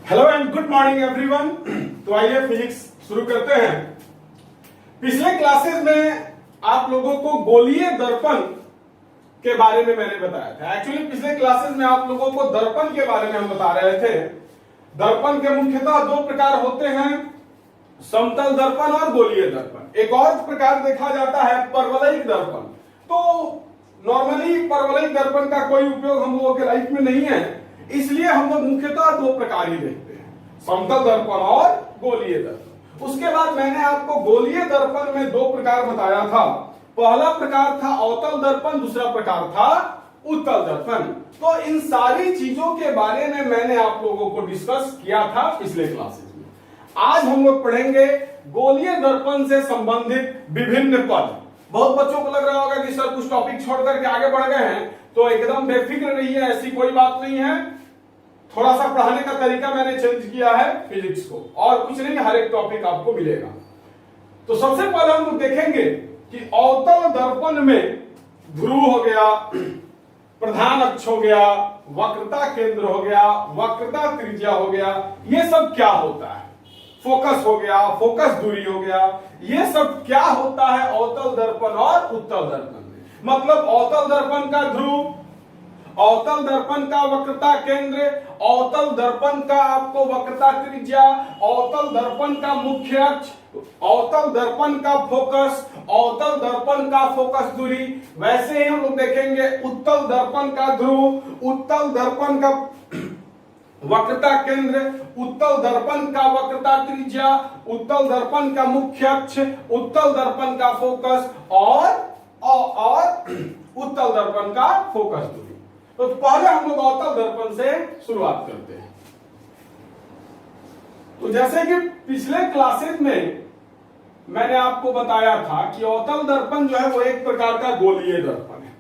Hello and good morning everyone. तो आइए physics शुरू करते हैं। पिछले क्लासेस में आप लोगों को गोलीय दर्पण के बारे में मैंने बताया था। एक्चुअली पिछले क्लासेस में आप लोगों को दर्पण के बारे में हम बता रहे थे। दर्पण के मुख्यतः दो प्रकार होते हैं, समतल दर्पण और गोलीय दर्पण। एक और प्रकार देखा जाता है परवलयिक दर्पण। तो नॉर्मली परवलयिक दर्पण का कोई उपयोग हम लोगों के लाइफ में नहीं है, इसलिए हम लोग मुख्यतः दो प्रकार ही देखते हैं, समतल दर्पण और गोलीय दर्पण। उसके बाद मैंने आपको गोलीय दर्पण में दो प्रकार बताया था। पहला प्रकार था अवतल दर्पण, दूसरा प्रकार था उत्तल दर्पण। तो इन सारी चीजों के बारे में मैंने आप लोगों को डिस्कस किया था पिछले क्लासेस में। आज हम लोग पढ़ेंगे गोलीय दर्पण से संबंधित विभिन्न पद। बहुत बच्चों को लग रहा होगा कि सर कुछ टॉपिक छोड़ करके आगे बढ़ गए हैं, तो एकदम बेफिक्र रहिए, ऐसी कोई बात नहीं है। थोड़ा सा पढ़ाने का तरीका मैंने चेंज किया है फिजिक्स को, और कुछ नहीं, हर एक टॉपिक आपको मिलेगा। तो सबसे पहले हम लोग देखेंगे कि अवतल दर्पण में ध्रुव हो गया, प्रधान अक्ष हो गया, वक्रता केंद्र हो गया, वक्रता त्रिज्या हो गया, ये सब क्या होता है। फोकस हो गया, फोकस दूरी हो गया, ये सब क्या होता है अवतल दर्पण और उत्तल दर्पण में। मतलब अवतल दर्पण का ध्रुव, अवतल दर्पण का वक्रता केंद्र, अवतल दर्पण का आपको वक्रता त्रिज्या, अवतल दर्पण का मुख्य अक्ष, अवतल दर्पण का फोकस, अवतल दर्पण का फोकस दूरी। वैसे ही हम लोग देखेंगे उत्तल दर्पण का ध्रुव, उत्तल दर्पण का वक्रता केंद्र, उत्तल दर्पण का वक्रता त्रिज्या, उत्तल दर्पण का मुख्य अक्ष, उत्तल दर्पण का फोकस और उत्तल दर्पण का फोकस दूरी। तो पहले हम लोग अवतल दर्पण से शुरुआत करते हैं। तो जैसे कि पिछले क्लासेस में मैंने आपको बताया था कि अवतल दर्पण जो है वो एक प्रकार का गोलीय दर्पण है।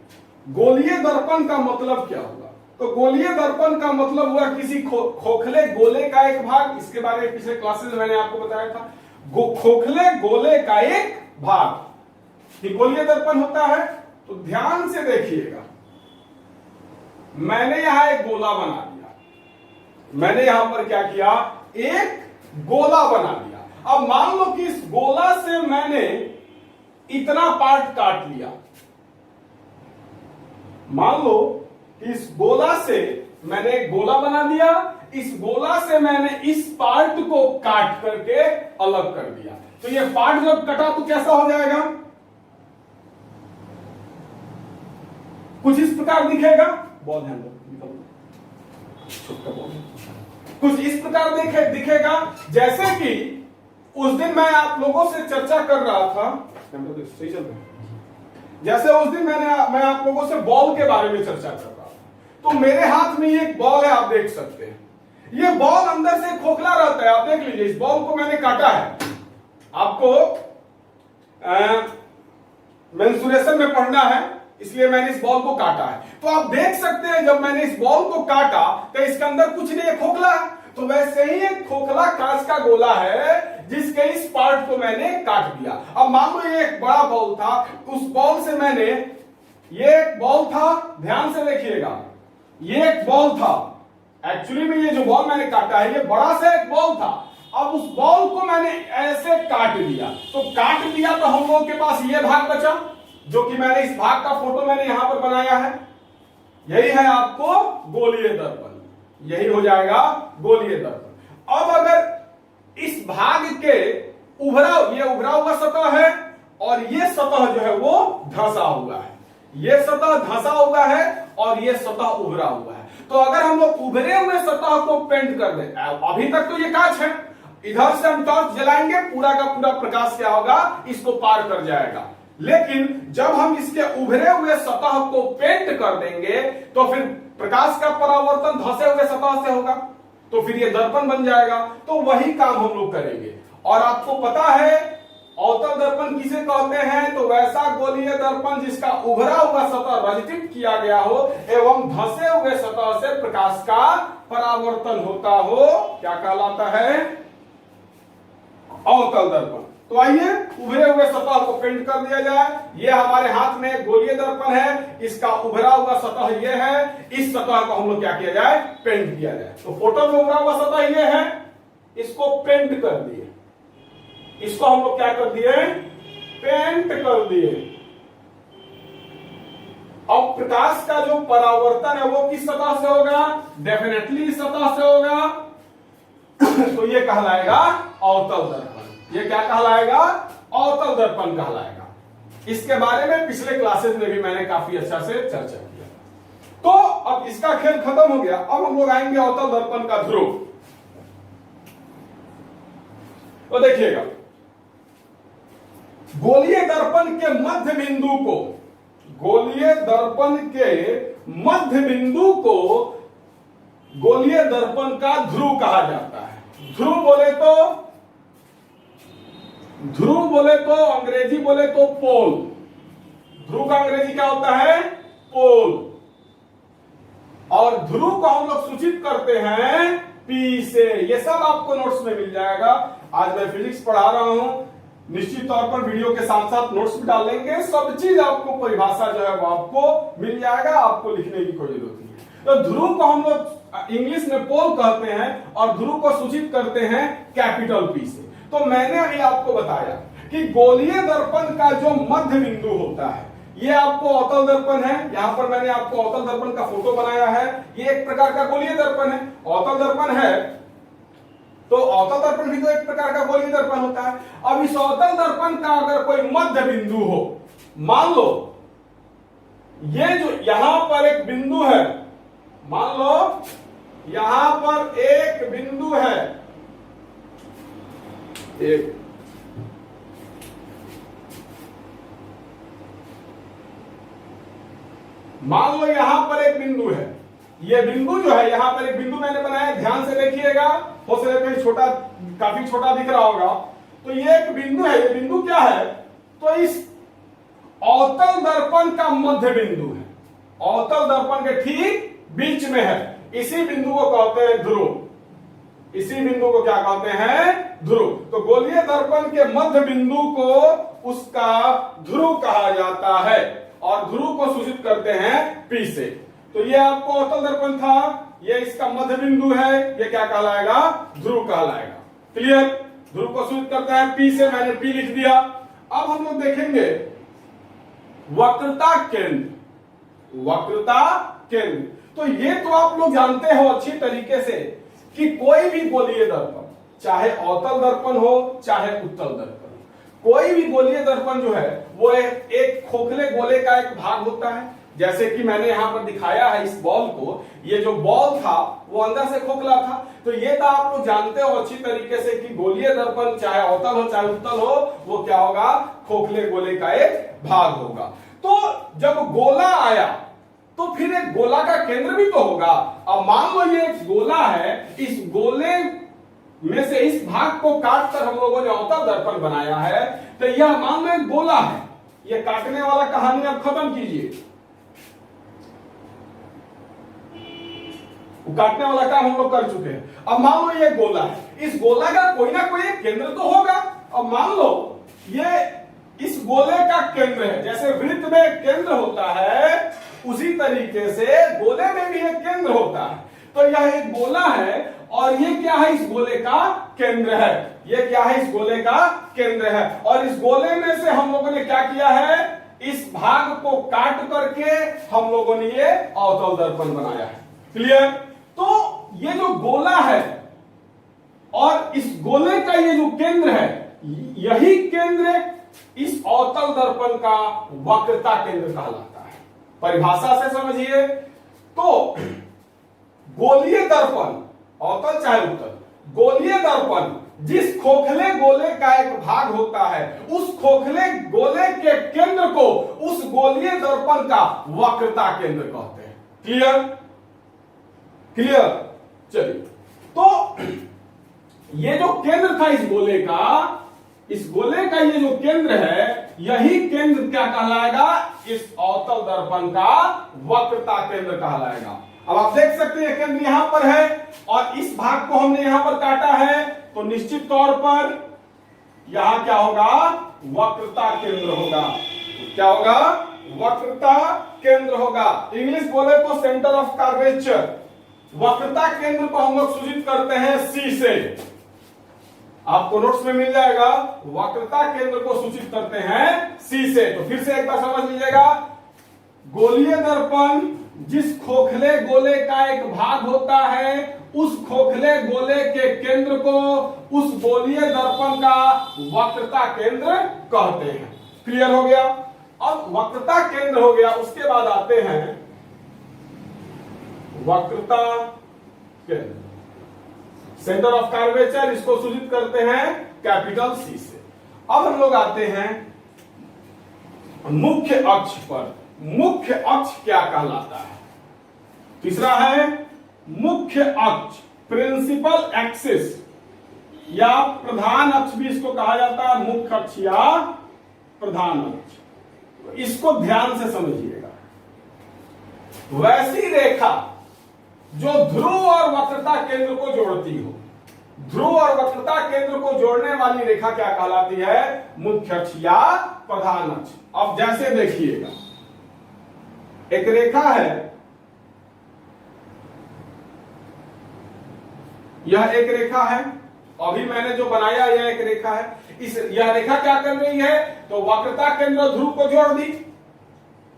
गोलीय दर्पण का मतलब क्या हुआ? तो गोलीय दर्पण का मतलब हुआ किसी खोखले गोले का एक भाग। इसके बारे में पिछले क्लासेस में मैंने आपको बताया था, खोखले गोले का एक भाग कि गोलीय दर्पण होता है। तो ध्यान से देखिएगा, मैंने यहां एक गोला बना दिया, मैंने यहां पर क्या किया, एक गोला बना दिया। अब मान लो कि इस गोला से मैंने इतना पार्ट काट लिया। मान लो कि इस गोला से मैंने एक गोला बना दिया, इस गोला से मैंने इस पार्ट को काट करके अलग कर दिया। तो ये पार्ट जब कटा तो कैसा हो जाएगा, कुछ इस प्रकार दिखेगा। बॉल हैंडल छोटा बॉल, कुछ इस प्रकार दिखेगा। जैसे कि उस दिन मैं आप लोगों से चर्चा कर रहा था, सही चल रहा है। जैसे उस दिन मैं आप लोगों से बॉल के बारे में चर्चा कर रहा था, तो मेरे हाथ में ये एक बॉल है, आप देख सकते हैं। ये बॉल अंदर से खोखला रहता है, आप देख लीजिए। इस बॉल को मैंने काटा है, आपको मेंसुरेशन में पढ़ना है, इसलिए मैंने इस बॉल को काटा है। तो आप देख सकते हैं जब मैंने इस बॉल को काटा तो इसके अंदर कुछ नहीं, खोखला है। तो वैसे ही एक खोखला कांच का गोला है जिसके इस पार्ट को मैंने काट दिया। अब मान लो ये एक बड़ा बॉल था, उस बॉल से मैंने, ये एक बॉल था, ध्यान से देखिएगा, ये एक बॉल था। एक्चुअली में ये जो बॉल मैंने काटा है ये बड़ा सा एक बॉल था। अब उस बॉल को मैंने ऐसे काट दिया, तो काट दिया तो हम लोगों के पास ये भाग बचा, जो कि मैंने इस भाग का फोटो मैंने यहां पर बनाया है। यही है आपको गोलीय दर्पण, यही हो जाएगा गोलीय दर्पण। अब अगर इस भाग के ये उभरा हुआ सतह है और ये सतह जो है वो धंसा हुआ है, ये सतह धंसा हुआ है और ये सतह उभरा हुआ है। तो अगर हम लोग उभरे हुए सतह को पेंट कर दें, अभी तक तो ये कांच है, इधर से हम टॉर्च जलाएंगे, पूरा का पूरा प्रकाश क्या होगा, इसको पार कर जाएगा। लेकिन जब हम इसके उभरे हुए सतह को पेंट कर देंगे तो फिर प्रकाश का परावर्तन धंसे हुए सतह से होगा, तो फिर ये दर्पण बन जाएगा। तो वही काम हम लोग करेंगे। और आपको पता है अवतल दर्पण किसे कहते हैं, तो वैसा गोलीय दर्पण जिसका उभरा हुआ सतह रचित किया गया हो एवं धंसे हुए सतह से प्रकाश का परावर्तन होता हो, क्या कहलाता है, अवतल दर्पण। तो आइए उभरे हुए सतह को पेंट कर दिया जाए। ये हमारे हाथ में गोलीय दर्पण है, इसका उभरा हुआ सतह ये है, इस सतह को हम लोग क्या किया जाए, पेंट किया जाए। तो फोटो में उभरा हुआ सतह ये है, इसको पेंट कर दिए, इसको हम लोग क्या कर दिए, पेंट कर दिए। अब प्रकाश का जो परावर्तन है वो किस सतह से होगा, डेफिनेटली इस सतह से होगा। तो ये कहलाएगा अवतल दर्पण। ये क्या कहलाएगा, अवतल दर्पण कहलाएगा। इसके बारे में पिछले क्लासेस में भी मैंने काफी अच्छा से चर्चा किया। तो अब इसका खेल खत्म हो गया। अब हम लोग आएंगे अवतल दर्पण का ध्रुव। तो देखिएगा, गोलीय दर्पण के मध्य बिंदु को, गोलीय दर्पण के मध्य बिंदु को गोलीय दर्पण का ध्रुव कहा जाता है। ध्रुव बोले तो अंग्रेजी बोले तो पोल। ध्रुव का अंग्रेजी क्या होता है, पोल। और ध्रुव को हम लोग सूचित करते हैं पी से। ये सब आपको नोट्स में मिल जाएगा। आज मैं फिजिक्स पढ़ा रहा हूं, निश्चित तौर पर वीडियो के साथ साथ नोट्स भी डालेंगे। सब चीज आपको, परिभाषा जो है वो आपको मिल जाएगा, आपको लिखने की कोई जरूरत नहीं है। तो ध्रुव को हम लोग इंग्लिश में पोल कहते हैं और ध्रुव को सूचित करते हैं कैपिटल पी से। तो मैंने अभी आपको बताया कि गोलीय दर्पण का जो मध्य बिंदु होता है, ये आपको अवतल दर्पण है। यहां पर मैंने आपको अवतल दर्पण का फोटो बनाया है। ये एक प्रकार का गोलीय दर्पण है, अवतल दर्पण है। तो अवतल दर्पण भी तो एक प्रकार का गोलीय दर्पण होता है। अब इस अवतल दर्पण का अगर कोई मध्य बिंदु हो, मान लो ये जो यहां पर एक बिंदु है, मान लो यहां पर एक बिंदु है, एक मान लो यहां पर एक बिंदु है। ये बिंदु जो है, यहां पर एक बिंदु मैंने बनाया, ध्यान से देखिएगा, हो सकता है छोटा, काफी छोटा दिख रहा होगा। तो ये एक बिंदु है। ये बिंदु क्या है, तो इस अवतल दर्पण का मध्य बिंदु है, अवतल दर्पण के ठीक बीच में है। इसी बिंदु को कहते हैं ध्रुव। इसी बिंदु को क्या कहते हैं, ध्रुव। तो गोलीय दर्पण के मध्य बिंदु को उसका ध्रुव कहा जाता है और ध्रुव को सूचित करते हैं पी से। तो ये आपको अवतल दर्पण था, ये इसका मध्य बिंदु है, ये क्या कहलाएगा, ध्रुव कहलाएगा। क्लियर। ध्रुव को सूचित करता है पी से, मैंने पी लिख दिया। अब हम लोग देखेंगे वक्रता केंद्र। वक्रता केंद्र, तो ये तो आप लोग जानते हो अच्छी तरीके से कि कोई भी गोलीय दर्पण, चाहे अवतल दर्पण हो चाहे उत्तल दर्पण, कोई भी गोलीय दर्पण जो है वो एक खोखले गोले का एक भाग होता है। जैसे कि मैंने यहां पर दिखाया है इस बॉल को, ये जो बॉल था वो अंदर से खोखला था। तो ये तो आप लोग जानते हो अच्छी तरीके से कि गोलीय दर्पण चाहे अवतल हो चाहे उत्तल हो, वो क्या होगा, खोखले गोले का एक भाग होगा। तो जब गोला आया तो फिर एक गोला का केंद्र भी तो होगा। अब मान लो ये एक गोला है, इस गोले में से इस भाग को काटकर हम लोगों ने अवतल दर्पण बनाया है। तो यह मान लो एक गोला है, ये काटने वाला कहानी आप खत्म कीजिए, काटने वाला काम हम लोग कर चुके हैं। अब मान लो ये गोला है, इस गोला का कोई ना कोई एक केंद्र तो होगा। अब मान लो ये इस गोले का केंद्र है, जैसे वृत्त में एक केंद्र होता है उसी तरीके से गोले में भी एक केंद्र होता है। तो यह एक गोला है और ये क्या है, इस गोले का केंद्र है। ये क्या है, इस गोले का केंद्र है। और इस गोले में से हम लोगों ने क्या किया है, इस भाग को काट करके हम लोगों ने ये अवतल दर्पण बनाया है। क्लियर। तो ये जो गोला है और इस गोले का ये जो केंद्र है, यही केंद्र इस अवतल दर्पण का वक्रता केंद्र कहलाता है। परिभाषा से समझिए तो गोलीय दर्पण, अवतल चाहे उत्तल, गोलीय दर्पण जिस खोखले गोले का एक भाग होता है, उस खोखले गोले के केंद्र को उस गोलीय दर्पण का वक्रता केंद्र कहते हैं। क्लियर। क्लियर। चलिए, तो ये जो केंद्र था इस गोले का, इस गोले का ये जो केंद्र है, यही केंद्र क्या कहलाएगा, इस अवतल दर्पण का वक्रता केंद्र कहलाएगा। अब आप देख सकते हैं केंद्र यहां पर है और इस भाग को हमने यहां पर काटा है, तो निश्चित तौर पर यहां क्या होगा, वक्रता केंद्र होगा। क्या होगा, वक्रता केंद्र होगा। इंग्लिश बोले तो सेंटर ऑफ कर्वेचर। वक्रता केंद्र को हम लोग सूचित करते हैं सी से। आपको नोट्स में मिल जाएगा, वक्रता केंद्र को सूचित करते हैं सी से। तो फिर से एक बार समझ लीजिएगा, गोलीय दर्पण जिस खोखले गोले का एक भाग होता है, उस खोखले गोले के केंद्र को उस गोलीय दर्पण का वक्रता केंद्र कहते हैं। क्लियर हो गया। अब वक्रता केंद्र हो गया, उसके बाद आते हैं वक्रता केंद्र, सेंटर ऑफ कर्वेचर, इसको सूचित करते हैं कैपिटल सी से। अब हम लोग आते हैं मुख्य अक्ष पर। मुख्य अक्ष क्या कहलाता है? तीसरा है मुख्य अक्ष, प्रिंसिपल एक्सिस या प्रधान अक्ष भी इसको कहा जाता है, मुख्य अक्ष या प्रधान अक्ष। इसको ध्यान से समझिएगा। वैसी रेखा जो ध्रुव और वक्रता केंद्र को जोड़ती हो, ध्रुव और वक्रता केंद्र को जोड़ने वाली रेखा क्या कहलाती है? मुख्य अक्ष या प्रधान अक्ष। अब जैसे देखिएगा, एक रेखा है, यह एक रेखा है, अभी मैंने जो बनाया यह एक रेखा है। यह रेखा क्या कर रही है? तो वक्रता केंद्र और ध्रुव को जोड़ दी।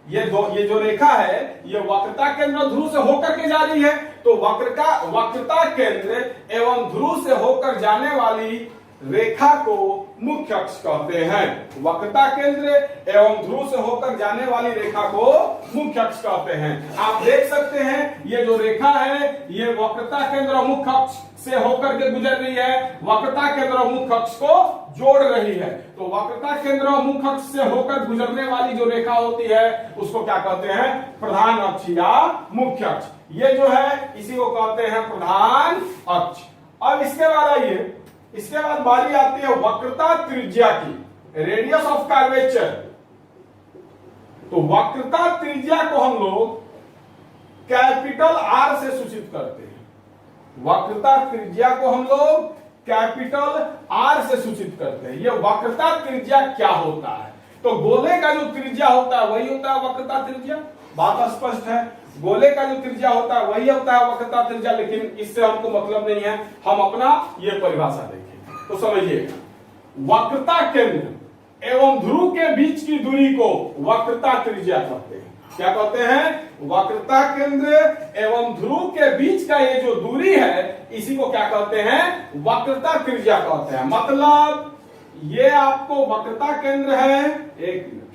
ये जो रेखा है, ये वक्रता केंद्र और ध्रुव से होकर के जा रही है। तो वक्रता केंद्र एवं ध्रुव से होकर जाने वाली रेखा को मुख्य अक्ष कहते हैं। वक्रता केंद्र एवं ध्रुव से होकर जाने वाली रेखा को मुख्य अक्ष कहते हैं। आप देख सकते हैं, ये जो रेखा है, ये वक्रता केंद्र और मुख्य अक्ष से होकर के गुजर रही है, वक्रता केंद्र और मुख्य अक्ष को जोड़ रही है। तो वक्रता केंद्र और मुख्य अक्ष से होकर गुजरने वाली जो रेखा होती है, उसको क्या कहते हैं? प्रधान अक्ष या मुख्य अक्ष। ये जो है, इसी को कहते हैं प्रधान अक्ष। अब इसके बाद आइए, इसके बाद बारी आती है वक्रता त्रिज्या की, रेडियस ऑफ कर्वेचर। तो वक्रता त्रिज्या को हम लोग कैपिटल आर से सूचित करते हैं। वक्रता त्रिज्या को हम लोग कैपिटल आर से सूचित करते हैं। यह वक्रता त्रिज्या क्या होता है? तो गोले का जो त्रिज्या होता है वही होता है वक्रता त्रिज्या। बात स्पष्ट है, गोले का जो त्रिज्या होता है वही होता है वक्रता त्रिज्या। लेकिन इससे हमको मतलब नहीं है, हम अपना ये परिभाषा देखें तो समझिएगा। वक्रता केंद्र एवं ध्रुव के बीच की दूरी को वक्रता त्रिज्या कहते हैं। क्या कहते हैं? वक्रता केंद्र एवं ध्रुव के बीच का ये जो दूरी है, इसी को क्या कहते हैं? वक्रता त्रिज्या कहते हैं। मतलब ये आपको वक्रता केंद्र है, एक मिनट,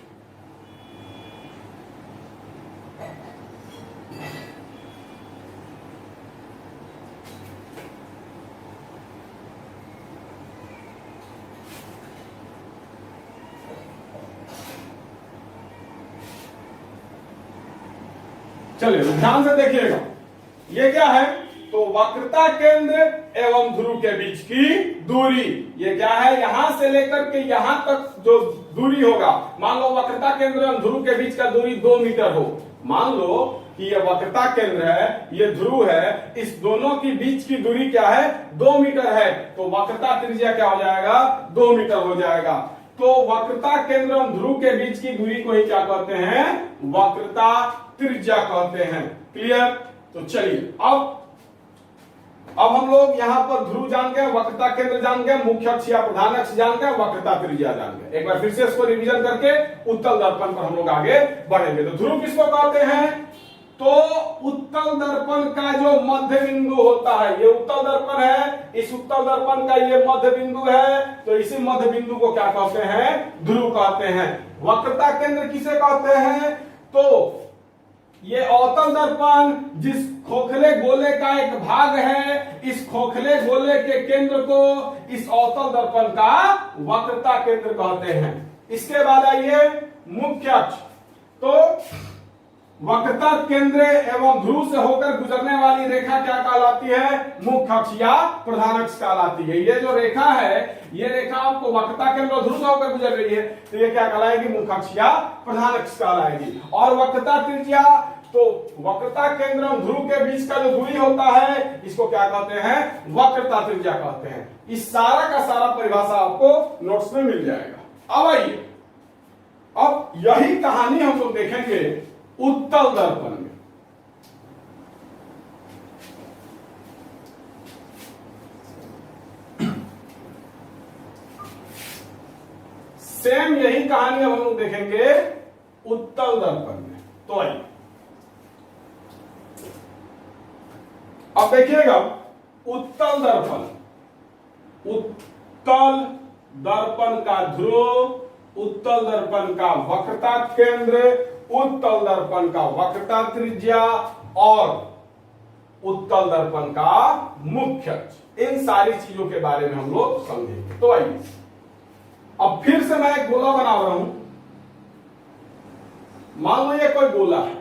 चलिए ध्यान से देखिएगा, ये क्या है? तो वक्रता केंद्र एवं ध्रुव के बीच की दूरी, ये क्या है? यहां से लेकर के यहां तक जो दूरी होगा, मान लो वक्रता केंद्र एवं ध्रुव के बीच का दूरी 2 मीटर हो। मान लो कि ये वक्रता केंद्र है, ये ध्रुव है, इस दोनों की बीच की दूरी क्या है? 2 मीटर है। तो वक्रता त्रिज्या क्या हो जाएगा? 2 मीटर हो जाएगा। तो वक्रता केंद्र एवं ध्रुव के बीच की दूरी को ही क्या कहते हैं? वक्रता त्रिज्या कहते हैं। क्लियर? तो चलिए अब हम लोग यहां पर ध्रुव जान गए, वक्रता केंद्र जान गए, मुख्य अक्ष या प्रधान अक्ष जान गए, वक्रता त्रिज्या जान गए। एक बार फिर से इसको रिवीजन करके उत्तल दर्पण पर हम लोग आगे बढ़ेंगे। तो ध्रुव किसको कहते हैं? तो उत्तल दर्पण का जो मध्य बिंदु होता है, ये उत्तल दर्पण है, इस उत्तल दर्पण का ये मध्य बिंदु है, तो इसी मध्य बिंदु को क्या कहते हैं? ध्रुव कहते हैं। वक्रता केंद्र किसे कहते हैं? तो ये अवतल दर्पण जिस खोखले गोले का एक भाग है, इस खोखले गोले के केंद्र को इस अवतल दर्पण का वक्रता केंद्र कहते हैं। इसके बाद आइए मुख्य अक्ष। तो वक्रता केंद्र एवं ध्रुव से होकर गुजरने वाली रेखा क्या कहलाती है? मुख्य अक्ष या प्रधान अक्ष कहलाती है। ये जो रेखा है, ये रेखा आपको वक्रता केंद्र और ध्रुव से होकर गुजर रही है, तो ये क्या कहलाएगी? मुख्य अक्ष या प्रधान अक्ष कहलाएगी। और वक्रता त्रिज्या, तो वक्रता केंद्र और ध्रुव के बीच का जो दूरी होता है इसको क्या कहते हैं, वक्रता त्रिज्या कहते हैं। इस सारा का सारा परिभाषा आपको नोट्स में मिल जाएगा। अब आइए, अब यही कहानी हम लोग देखेंगे उत्तल दर्पण में। सेम यही कहानी अब हम लोग देखेंगे उत्तल दर्पण में। तो आइए अब देखिएगा, उत्तल दर्पण, उत्तल दर्पण का ध्रुव, उत्तल दर्पण का वक्रता केंद्र, उत्तल दर्पण का वक्रता त्रिज्या और उत्तल दर्पण का मुख्य अक्ष, इन सारी चीजों के बारे में हम लोग समझेंगे। तो आइए, अब फिर से मैं एक गोला बना रहा हूं। मान लो ये कोई गोला है,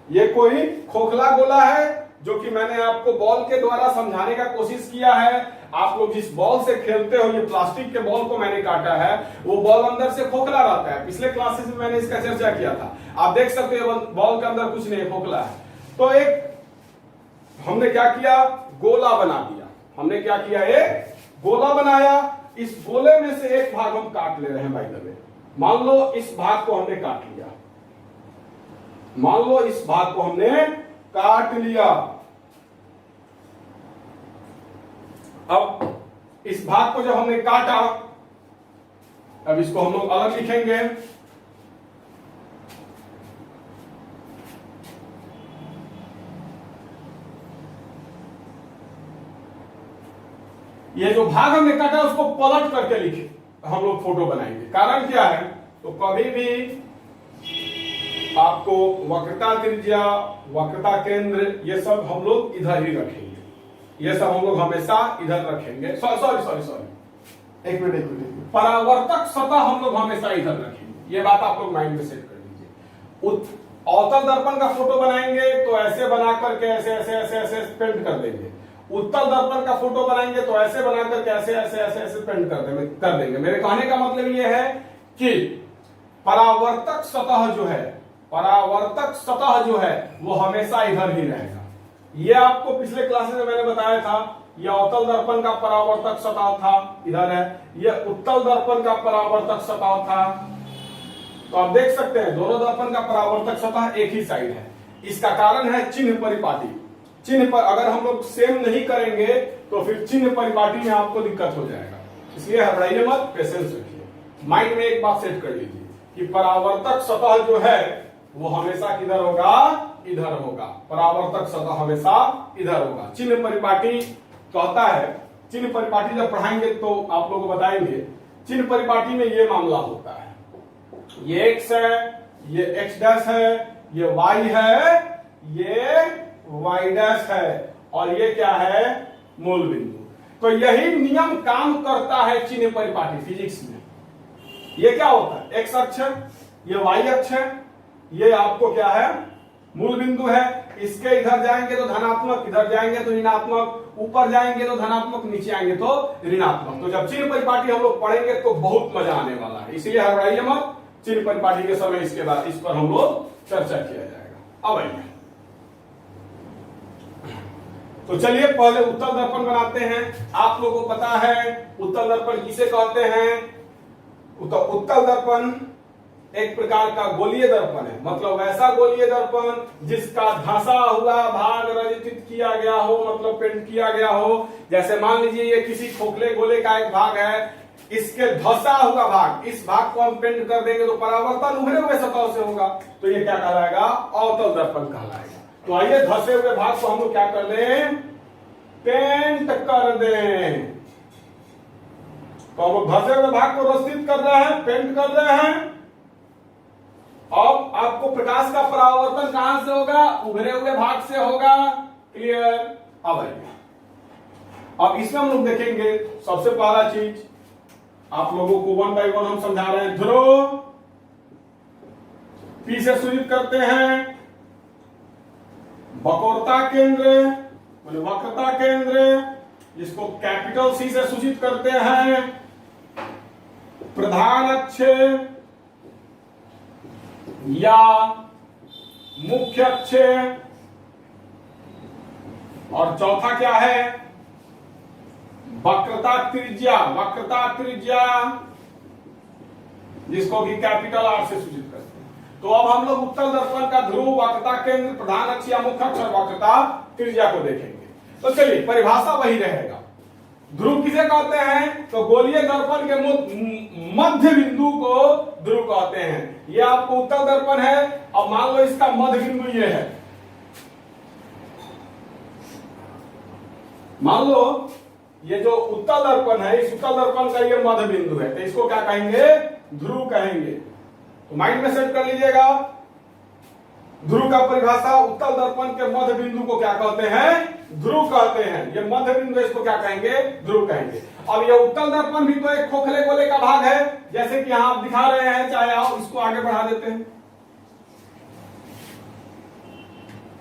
ये कोई खोखला गोला है जो कि मैंने आपको बॉल के द्वारा समझाने का कोशिश किया है। आप लोग जिस बॉल से खेलते हो, ये प्लास्टिक के बॉल को मैंने काटा है, वो बॉल अंदर से खोखला रहता है। पिछले क्लासेस में मैंने इसका चर्चा किया था। आप देख सकते हो बॉल के अंदर कुछ नहीं, खोखला है। तो एक हमने क्या किया, गोला बना दिया। हमने क्या किया, एक गोला बनाया। इस गोले में से एक भाग हम काट ले रहे हैं। भाई दबे, मान लो इस भाग को हमने काट लिया, मान लो इस भाग को हमने काट लिया। अब इस भाग को जब हमने काटा, अब इसको हम लोग अलग लिखेंगे। ये जो भाग हमने काटा उसको पलट करके लिखे, हम लोग फोटो बनाएंगे। कारण क्या है, तो कभी भी आपको वक्रता त्रिज्या, वक्रता केंद्र, ये सब हम लोग इधर ही रखेंगे। ये सब हम लोग हमेशा इधर रखेंगे। सॉरी, एक मिनट। परावर्तक सतह हम लोग हमेशा इधर रखेंगे। ये बात आप लोग माइंड में सेट कर लीजिए। अवतल दर्पण का फोटो बनाएंगे तो ऐसे बना करके ऐसे ऐसे ऐसे ऐसे पेंट कर देंगे। उत्तल दर्पण का फोटो बनाएंगे तो ऐसे बना करके ऐसे ऐसे ऐसे ऐसे पेंट कर देंगे। मेरे कहने का मतलब ये है कि परावर्तक सतह जो है, परावर्तक सतह जो है वो हमेशा इधर ही रहेगा। ये आपको पिछले क्लासेस में मैंने बताया था। ये अवतल दर्पण का परावर्तक सतह था, इधर है। ये उत्तल दर्पण का परावर्तक सतह था। तो आप देख सकते हैं दोनों दर्पण का परावर्तक सतह एक ही साइड है। इसका कारण है चिन्ह परिपाटी। चिन्ह पर अगर हम लोग सेम नहीं करेंगे तो फिर चिन्ह परिपाटी में आपको दिक्कत हो जाएगा। इसलिए घबराइए मत, पेशेंस रखिए। माइंड में एक बात सेट कर लीजिए कि परावर्तक सतह जो है वो हमेशा किधर होगा, इधर होगा। परावर्तक सतह हमेशा इधर होगा। चिन्ह परिपाटी कहता है, चिन्ह परिपाटी जब पढ़ाएंगे तो आप लोगों को बताएंगे। चिन्ह परिपाटी में ये मामला होता है, ये x है, ये x डैश है, ये y है, ये y डैश है और ये क्या है, मूल बिंदु। तो यही नियम काम करता है चिन्ह परिपाटी फिजिक्स में। ये क्या होता है, x अक्ष, ये y अक्ष है, ये आपको क्या है, मूल बिंदु है। इसके इधर जाएंगे तो धनात्मक, इधर जाएंगे तो ऋणात्मक, ऊपर जाएंगे तो धनात्मक, नीचे आएंगे तो ऋणात्मक। तो जब चिन्ह परिपाटी हम लोग पढ़ेंगे तो बहुत मजा आने वाला है। इसलिए हर मत, चिन्ह परिपाटी के समय इसके बाद इस पर हम लोग चर्चा किया जाएगा। अब आइए, तो चलिए पहले उत्तल दर्पण बनाते हैं। आप लोगों को पता है उत्तल दर्पण किसे कहते हैं। उत्तल दर्पण एक प्रकार का गोलीय दर्पण है, मतलब ऐसा गोलीय दर्पण जिसका धंसा हुआ भाग रचित किया गया हो, मतलब पेंट किया गया हो। जैसे मान लीजिए ये किसी खोखले गोले का एक भाग है, इसके धंसा हुआ भाग, इस भाग को हम पेंट कर देंगे तो परावर्तन उभरे हुए सतह से होगा, तो ये क्या कहलाएगा, अवतल दर्पण कहलाएगा। तो आइए धंसे हुए भाग को हम लोग क्या कर दें, पेंट कर दें। तो हम लोग धंसे हुए भाग को रचित कर रहे हैं, पेंट कर रहे हैं। अब आपको प्रकाश का परावर्तन कहां से होगा, उभरे हुए भाग से होगा। क्लियर। अब आइए, अब इसमें हम लोग देखेंगे सबसे पहला चीज, आप लोगों को 1 बाय 1 हम समझा रहे हैं। ध्रुव पी से सूचित करते हैं, बकोरता केंद्र वक्रता केंद्र, जिसको कैपिटल सी से सूचित करते हैं। प्रधान अक्ष या मुख्य अक्ष, और चौथा क्या है, वक्रता त्रिज्या, वक्रता त्रिज्या जिसको कि कैपिटल आर से सूचित करते हैं। तो अब हम लोग उत्तल दर्पण का ध्रुव, वक्रता केंद्र, प्रधान अक्ष या मुख्य अक्ष और वक्रता त्रिज्या को देखेंगे। तो चलिए परिभाषा वही रहेगा। ध्रुव किसे कहते हैं, तो गोलीय दर्पण के मध्य बिंदु को ध्रुव कहते हैं। ये आपको उत्तल दर्पण है, अब मान लो इसका मध्य बिंदु ये है, मान लो ये जो उत्तल दर्पण है, इस उत्तल दर्पण का ये मध्य बिंदु है, तो इसको क्या कहेंगे, ध्रुव कहेंगे। तो माइंड में सेट कर लीजिएगा, ध्रुव का परिभाषा, उत्तल दर्पण के मध्य बिंदु को क्या कहते हैं, ध्रुव कहते हैं। ये मध्य बिंदु, इसको क्या कहेंगे, ध्रुव कहेंगे। अब ये उत्तल दर्पण भी तो एक खोखले गोले का भाग है, जैसे कि यहां आप दिखा रहे हैं, चाहे आप इसको आगे बढ़ा देते हैं।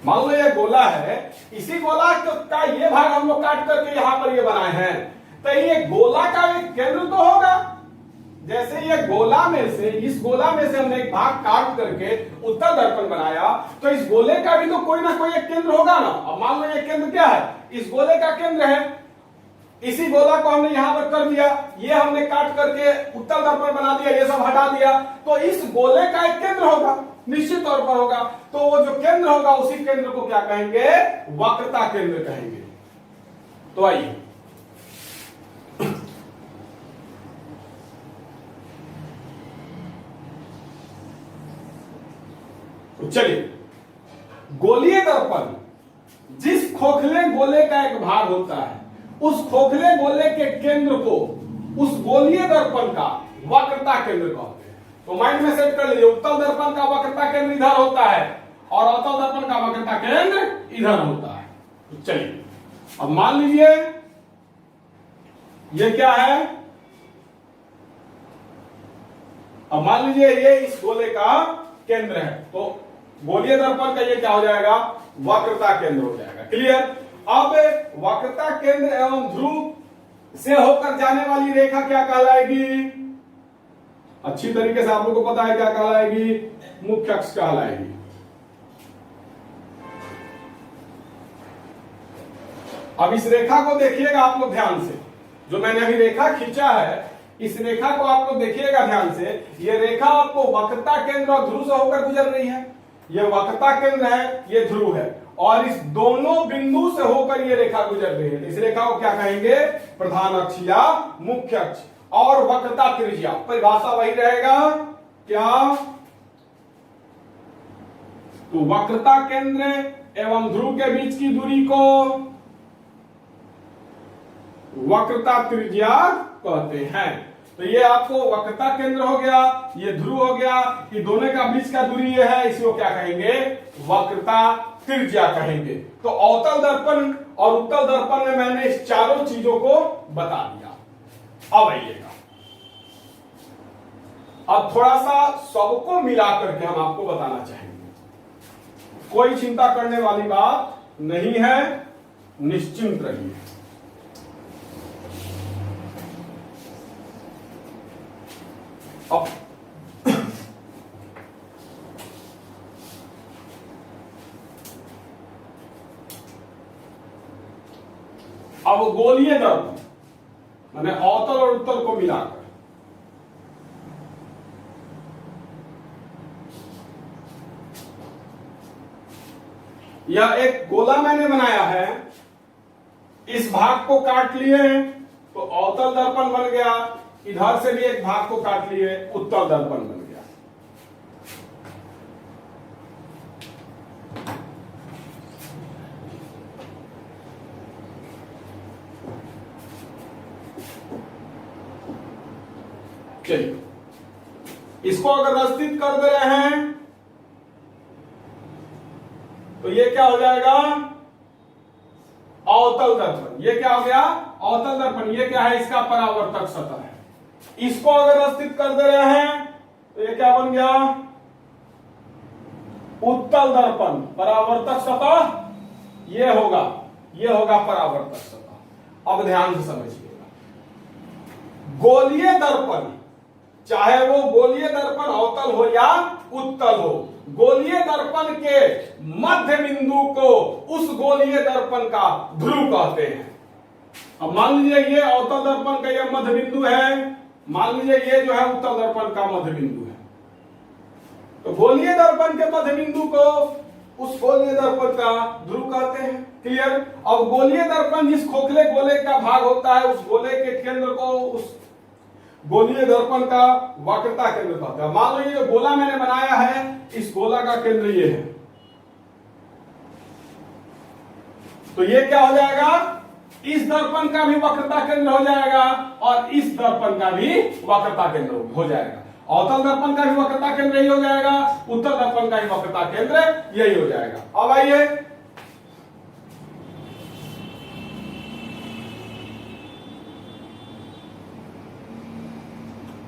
मान लो ये गोला है, इसी गोला का ये भाग हम लोग काट करके यहां पर ये बनाए हैं, तो ये गोला का एक केंद्र तो होगा। जैसे ये गोला में से, इस गोला में से हमने एक भाग काट करके उत्तल दर्पण बनाया, तो इस गोले का भी तो कोई ना कोई एक केंद्र होगा ना। अब मान लो ये केंद्र क्या है, इस गोले का केंद्र है, इसी गोला को हमने यहां पर कर दिया, ये हमने काट करके उत्तल दर्पण बना दिया, ये सब हटा दिया, तो इस गोले का एक केंद्र होगा, निश्चित तौर पर होगा। तो वो जो केंद्र होगा, उसी केंद्र को क्या कहेंगे, वक्रता केंद्र कहेंगे। तो आइए चलिए, गोलीय दर्पण जिस खोखले गोले का एक भाग होता है, उस खोखले गोले के केंद्र को उस गोलीय दर्पण का वक्रता केंद्र कहते हैं। तो माइंड में सेट कर लीजिए, उत्तल दर्पण का वक्रता केंद्र इधर होता है और अवतल दर्पण का वक्रता केंद्र इधर होता है। तो चलिए अब मान लीजिए ये क्या है, अब मान लीजिए ये इस गोले का केंद्र है, तो गोलीय दर्पण का ये क्या हो जाएगा, वक्रता केंद्र हो जाएगा। क्लियर। अब वक्रता केंद्र एवं ध्रुव से होकर जाने वाली रेखा क्या कहलाएगी, अच्छी तरीके से आप लोगों को पता है क्या कहलाएगी, मुख्य अक्ष कहलाएगी। अब इस रेखा को देखिएगा आप लोग ध्यान से, जो मैंने अभी रेखा खींचा है, इस रेखा को आप लोग देखिएगा ध्यान से। ये रेखा आपको वक्रता केंद्र और ध्रुव से होकर गुजर रही है, ये वक्रता केंद्र है, ये ध्रुव है, और इस दोनों बिंदु से होकर ये रेखा गुजर रही है। इस रेखा को क्या कहेंगे, प्रधान अक्ष या मुख्य अक्ष, और वक्रता त्रिज्या, परिभाषा वही रहेगा क्या, तो वक्रता केंद्र एवं ध्रुव के बीच की दूरी को वक्रता त्रिज्या कहते हैं। तो ये आपको वक्रता केंद्र हो गया, ये ध्रुव हो गया, ये दोनों का बीच का दूरी ये है, इसको क्या कहेंगे, वक्रता त्रिज्या कहेंगे। तो अवतल दर्पण और उत्तल दर्पण में मैंने इस चारों चीजों को बता दिया। अब आइएगा, अब थोड़ा सा सबको मिला करके हम आपको बताना चाहेंगे, कोई चिंता करने वाली बात नहीं है, निश्चिंत रहिए। अब गोलीय दर्पण माने अवतल और उत्तल को मिलाकर, यह एक गोला मैंने बनाया है, इस भाग को काट लिए तो अवतल दर्पण बन गया, इधर से भी एक भाग को काट लिए, उत्तल दर्पण बन गया। चलिए, इसको अगर व्यवस्थित कर दे रहे हैं तो ये क्या हो जाएगा, अवतल दर्पण। ये क्या हो गया, अवतल दर्पण। ये क्या है, इसका परावर्तक सतह है। इसको अगर व्यवस्थित कर दे रहे हैं तो ये क्या बन गया, उत्तल दर्पण। परावर्तक सतह ये होगा परावर्तक सतह। अब ध्यान से समझिएगा, गोलीय दर्पण, चाहे वो गोलीय दर्पण अवतल हो या उत्तल हो, गोलीय दर्पण के मध्य बिंदु को उस गोलीय दर्पण का ध्रुव कहते हैं। अब मान लीजिए ये अवतल दर्पण का यह मध्य बिंदु है, मान लीजिए ये जो है उत्तल दर्पण का मध्य बिंदु है। तो गोलीय दर्पण के मध्य बिंदु को उस गोलीय दर्पण का ध्रुव कहते हैं। क्लियर। अब गोलीय दर्पण जिस खोखले गोले का भाग होता है उस गोले के केंद्र को उस गोलीय दर्पण का वक्रता केंद्र कहते हैं। मान लो ये गोला मैंने बनाया है, इस गोला का केंद्र ये है, तो ये क्या हो जाएगा, इस दर्पण का भी वक्रता केंद्र हो जाएगा और इस दर्पण का भी वक्रता केंद्र हो जाएगा। अवतल दर्पण का भी वक्रता केंद्र यही हो जाएगा, उत्तल दर्पण का भी वक्रता केंद्र यही हो जाएगा। अब आइए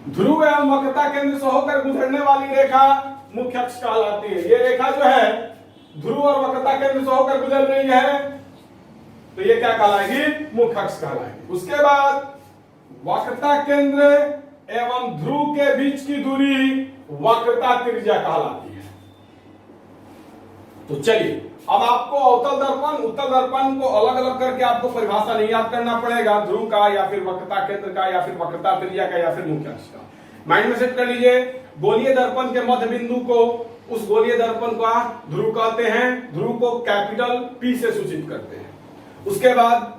ध्रुव एवं वक्रता केंद्र से होकर गुजरने वाली रेखा मुख्य अक्ष कहलाती है। ये रेखा जो है ध्रुव और वक्रता केंद्र से होकर गुजर रही है, तो ये क्या कहलाएगी, मुख्य अक्ष कहलाएगी। उसके बाद वक्रता केंद्र एवं ध्रुव के बीच की दूरी वक्रता त्रिज्या कहलाती है। तो चलिए अब आपको अवतल दर्पण उत्तल दर्पण को अलग अलग करके आपको परिभाषा नहीं याद करना पड़ेगा, ध्रुव का या फिर वक्रता केंद्र का या फिर वक्रता त्रिज्या का या फिर मुख्य अक्ष का। माइंड में सेट कर लीजिए। गोलीय दर्पण के मध्य बिंदु को उस गोलीय दर्पण का ध्रुव कहते हैं, ध्रुव को कैपिटल P से सूचित करते हैं। उसके बाद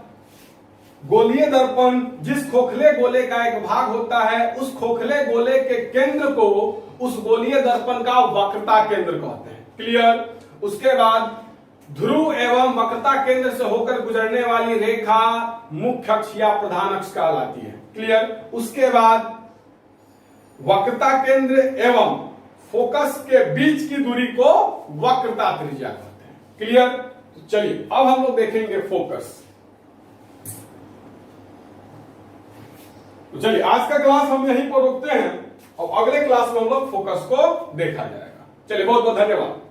गोलीय दर्पण जिस खोखले गोले का एक भाग होता है उस खोखले गोले के केंद्र को उस गोलीय दर्पण का वक्रता केंद्र कहते हैं। क्लियर। उसके बाद ध्रुव एवं वक्रता केंद्र से होकर गुजरने वाली रेखा मुख्य अक्ष या प्रधान अक्ष कहलाती है। क्लियर। उसके बाद वक्रता केंद्र एवं फोकस के बीच की दूरी को वक्रता त्रिज्या कहते हैं। क्लियर। तो चलिए अब हम लोग देखेंगे फोकस। तो चलिए आज का क्लास हम यहीं पर रोकते हैं और अगले क्लास में हम लोग फोकस को देखा जाएगा। चलिए बहुत बहुत धन्यवाद।